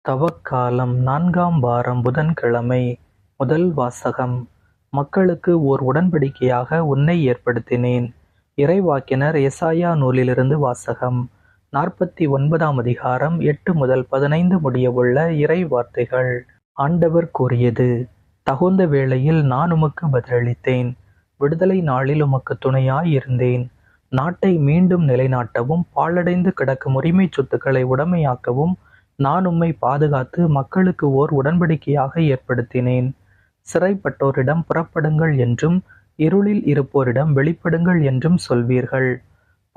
தவக்காலம் 4ஆம் வாரம் புதன்கிழமை. முதல் வாசகம். மக்களுக்கு ஓர் உடன்படிக்கையாக உன்னை ஏற்படுத்தினேன். இறைவாக்கினர் எசாயா நூலிலிருந்து வாசகம். 49ஆம் அதிகாரம் 8 முதல் 15 முடியவுள்ள இறை வார்த்தைகள். ஆண்டவர் கூறியது: தகுந்த வேளையில் நான் உமக்கு பதிலளித்தேன். விடுதலை நாளில் உமக்கு துணையாய் இருந்தேன். நாட்டை மீண்டும் நிலைநாட்டவும் பாழடைந்து கிடக்கும் உரிமைச் சொத்துக்களை உடைமையாக்கவும் நான் உம்மை பாதுகாத்து மக்களுக்கு ஓர் உடன்படிக்கையாக ஏற்படுத்தினேன். சிறைப்பட்டோரிடம் புறப்படுங்கள் என்றும் இருளில் இருப்போரிடம் வெளிப்படுங்கள் என்றும் சொல்வீர்கள்.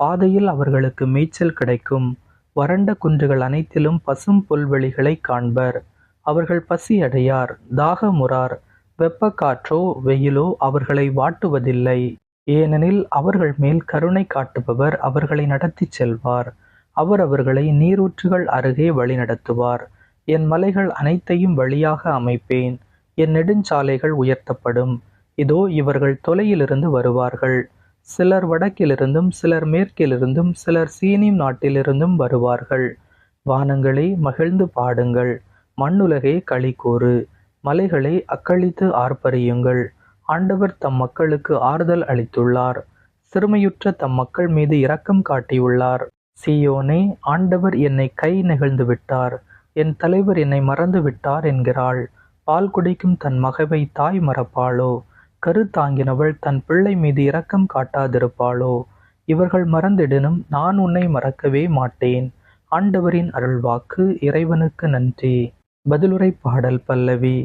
பாதையில் அவர்களுக்கு மேய்ச்சல் கிடைக்கும். வறண்ட குன்றுகள் அனைத்திலும் பசும் புல்வெளிகளை காண்பர். அவர்கள் பசி அடையார், தாகமுறார். வெப்பக்காற்றோ வெயிலோ அவர்களை வாட்டுவதில்லை. ஏனெனில் அவர்கள் மேல் கருணை காட்டுபவர் அவர்களை நடத்திச் செல்வார். அவர் அவர்களை நீரூற்றுகள் அருகே வழிநடத்துவார். என் மலைகள் அனைத்தையும் வழியாக அமைப்பேன். என் நெடுஞ்சாலைகள் உயர்த்தப்படும். இதோ இவர்கள் தொலையிலிருந்து வருவார்கள். சிலர் வடக்கிலிருந்தும் சிலர் மேற்கிலிருந்தும் சிலர் சீனிம் நாட்டிலிருந்தும் வருவார்கள். வானங்களே, மகிழ்ந்து பாடுங்கள். மண்ணுலகே, களிகூறு. மலைகளை அக்களித்து ஆர்ப்பரியுங்கள். ஆண்டவர் தம் மக்களுக்கு ஆறுதல் அளித்துள்ளார். சிறுமையுற்ற தம் மக்கள் மீது இரக்கம் காட்டியுள்ளார். சீயோனே, ஆண்டவர் என்னை கை நெகிழ்ந்து விட்டார். என் தலைவர் என்னை மறந்து விட்டார் என்கிறாள். பால் குடிக்கும் தன் மகவை தாய் மறப்பாளோ? கருத்தாங்கினவள் தன் பிள்ளை மீது இரக்கம் காட்டாதிருப்பாளோ? இவர்கள் மறந்திடினும் நான் உன்னை மறக்கவே மாட்டேன். ஆண்டவரின் அருள்வாக்கு. இறைவனுக்கு நன்றி. பதிலுரை பாடல் பல்லவி.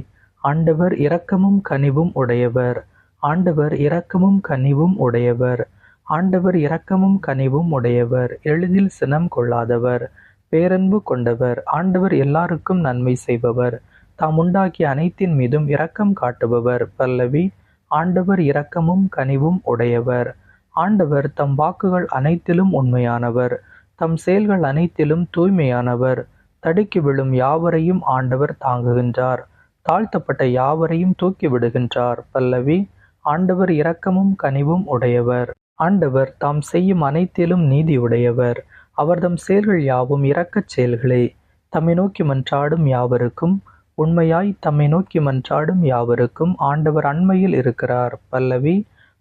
ஆண்டவர் இரக்கமும் கனிவும் உடையவர். ஆண்டவர் இரக்கமும் கனிவும் உடையவர். ஆண்டவர் இரக்கமும் கனிவும் உடையவர். எளிதில் சினம் கொள்ளாதவர். பேரன்பு கொண்டவர். ஆண்டவர் எல்லாருக்கும் நன்மை செய்பவர். தாம் உண்டாக்கிய அனைத்தின் மீதும் இரக்கம் காட்டுபவர். பல்லவி. ஆண்டவர் இரக்கமும் கனிவும் உடையவர். ஆண்டவர் தம் வாக்குகள் அனைத்திலும் உண்மையானவர். தம் செயல்கள் அனைத்திலும் தூய்மையானவர். தடுக்கி விழும் யாவரையும் ஆண்டவர் தாங்குகின்றார். தாழ்த்தப்பட்ட யாவரையும் தூக்கி விடுகின்றார். பல்லவி. ஆண்டவர் இரக்கமும் கனிவும் உடையவர். ஆண்டவர் தாம் செய்யும் அனைத்திலும் நீதியுடையவர். அவர்தம் செயல்கள் யாவும் இரக்கச் செயல்களே. தம்மை நோக்கி மன்றாடும் யாவருக்கும், உண்மையாய் தம்மை நோக்கி மன்றாடும் யாவருக்கும் ஆண்டவர் அண்மையில் இருக்கிறார். பல்லவி.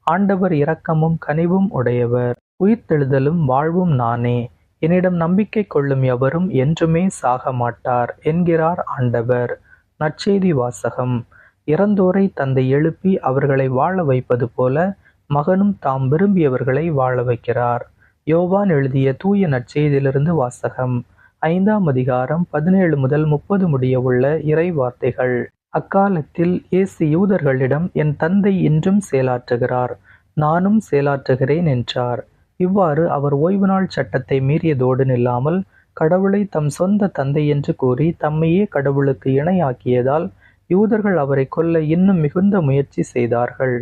ஆண்டவர் இரக்கமும் கனிவும் உடையவர். உயிர்த்தெழுதலும் வாழ்வும் நானே. என்னிடம் நம்பிக்கை கொள்ளும் எவரும் என்றுமே சாக மாட்டார் என்கிறார் ஆண்டவர். நற்செய்தி வாசகம். இறந்தோரை தந்தை எழுப்பி அவர்களை வாழ வைப்பது போல மகனும் தாம் விரும்பியவர்களை வாழ வைக்கிறார். யோவான் எழுதிய தூய நற்செய்தியிலிருந்து வாசகம். 5ஆம் அதிகாரம் 17 முதல் 30 முடிய உள்ள இறை வார்த்தைகள். அக்காலத்தில் இயேசு யூதர்களிடம், என் தந்தை இன்றும் செயலாற்றுகிறார், நானும் செயலாற்றுகிறேன் என்றார். இவ்வாறு அவர் ஓய்வு நாள் சட்டத்தை மீறியதோடு நில்லாமல் கடவுளை தம் சொந்த தந்தை என்று கூறி தம்மையே கடவுளுக்கு இணையாக்கியதால் யூதர்கள் அவரை கொல்ல இன்னும் மிகுந்த முயற்சி செய்தார்கள்.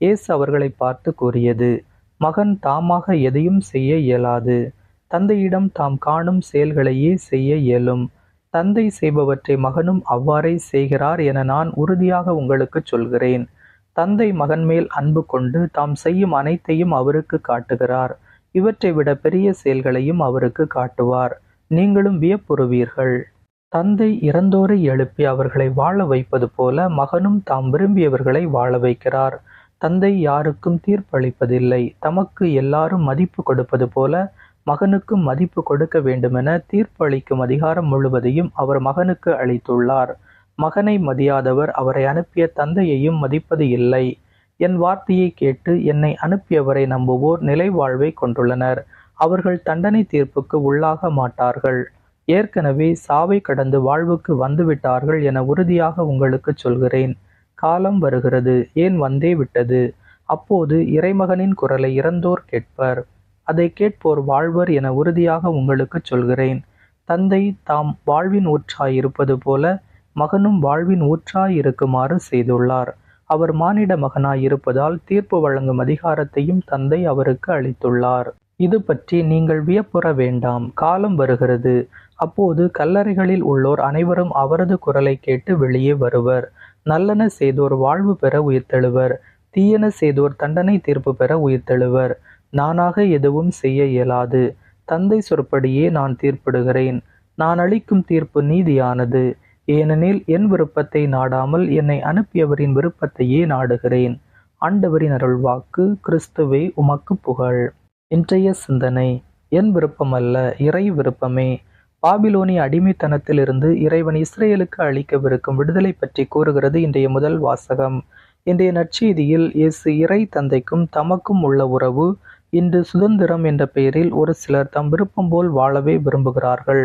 இயேசு அவர்களை பார்த்து கூறியது: மகன் தாமாக எதையும் செய்ய இயலாது. தந்தையிடம் தாம் காணும் செயல்களையே செய்ய இயலும். தந்தை செய்பவற்றை மகனும் அவ்வாறே செய்கிறார் என நான் உறுதியாக உங்களுக்கு சொல்கிறேன். தந்தை மகன் மேல் அன்பு கொண்டு தாம் செய்யும் அனைத்தையும் அவருக்கு காட்டுகிறார். இவற்றை விட பெரிய செயல்களையும் அவருக்கு காட்டுவார். நீங்களும் வியப்புறுவீர்கள். தந்தை இறந்தோரை எழுப்பி அவர்களை வாழ வைப்பது போல மகனும் தாம் விரும்பியவர்களை வாழ வைக்கிறார். தந்தை யாருக்கும் தீர்ப்பளிப்பதில்லை. தமக்கு எல்லாரும் மதிப்பு கொடுப்பது போல மகனுக்கும் மதிப்பு கொடுக்க வேண்டுமென தீர்ப்பு அளிக்கும் அதிகாரம் முழுவதையும் அவர் மகனுக்கு அளித்துள்ளார். மகனை மதியாதவர் அவரை அனுப்பிய தந்தையையும் மதிப்பது இல்லை. என் வார்த்தையை கேட்டு என்னை அனுப்பியவரை நம்புவோர் நிலைவாழ்வை கொண்டுள்ளனர். அவர்கள் தண்டனை தீர்ப்புக்கு உள்ளாக மாட்டார்கள். ஏற்கனவே சாவை கடந்து வாழ்வுக்கு வந்துவிட்டார்கள் என உறுதியாக உங்களுக்கு சொல்கிறேன். காலம் வருகிறது, ஏன் வந்தே விட்டது. அப்போது இறைமகனின் குரலை இறந்தோர் கேட்பர். அதை கேட்போர் வாழ்வர் என உறுதியாக உங்களுக்கு சொல்கிறேன். தந்தை தாம் வாழ்வின் ஊற்றாய் இருப்பது போல மகனும் வாழ்வின் ஊற்றாய் இருக்குமாறு செய்துள்ளார். அவர் மானிட மகனாய் இருப்பதால் தீர்ப்பு வழங்கும் அதிகாரத்தையும் தந்தை அவருக்கு அளித்துள்ளார். இது பற்றி நீங்கள் வியப்புற வேண்டாம். காலம் வருகிறது, அப்போது கல்லறைகளில் உள்ளோர் அனைவரும் அவரது குரலை கேட்டு வெளியே வருவர். நல்லன செய்தோர் வாழ்வு பெற உயிர்த்தெழுவர். தீயன செய்தோர் தண்டனை தீர்ப்பு பெற உயிர்த்தெழுவர். நானாக எதுவும் செய்ய இயலாது. தந்தை சொற்படியே நான் தீர்ப்பிடுகிறேன். நான் அளிக்கும் தீர்ப்பு நீதியானது. ஏனெனில் என் விருப்பத்தை நாடாமல் என்னை அனுப்பியவரின் விருப்பத்தையே நாடுகிறேன். ஆண்டவரின் அருள்வாக்கு. கிறிஸ்துவே உமக்கு புகழ். இன்றைய சிந்தனை. என் விருப்பமல்ல, இறை விருப்பமே. பாபிலோனிய அடிமைத்தனத்திலிருந்து இறைவன் இஸ்ரேலுக்கு அளிக்கவிருக்கும் விடுதலை பற்றி கூறுகிறது இன்றைய முதல் வாசகம். இன்றைய நற்செய்தியில் இயேசு இறை தந்தைக்கும் தமக்கும் உள்ள உறவு. இன்று சுதந்திரம் என்ற பெயரில் ஒரு சிலர் தம் விருப்பம் போல் வாழவே விரும்புகிறார்கள்.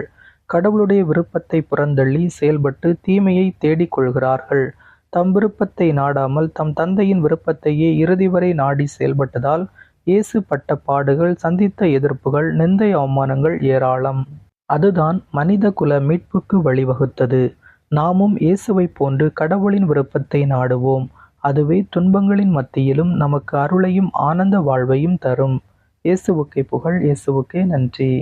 கடவுளுடைய விருப்பத்தை புறந்தள்ளி செயல்பட்டு தீமையை தேடிக் கொள்கிறார்கள். தம் விருப்பத்தை நாடாமல் தம் தந்தையின் விருப்பத்தையே இறுதி வரை நாடி செயல்பட்டதால் இயேசு பட்ட பாடுகள், சந்தித்த எதிர்ப்புகள், நிந்தை, அவமானங்கள் ஏராளம். அதுதான் மனித குல மீட்புக்கு வழிவகுத்தது. நாமும் இயேசுவைப் போன்று கடவுளின் விருப்பத்தை நாடுவோம். அதுவே துன்பங்களின் மத்தியிலும் நமக்கு அருளையும் ஆனந்த வாழ்வையும் தரும். இயேசுவுக்கே புகழ். இயேசுவுக்கே நன்றி.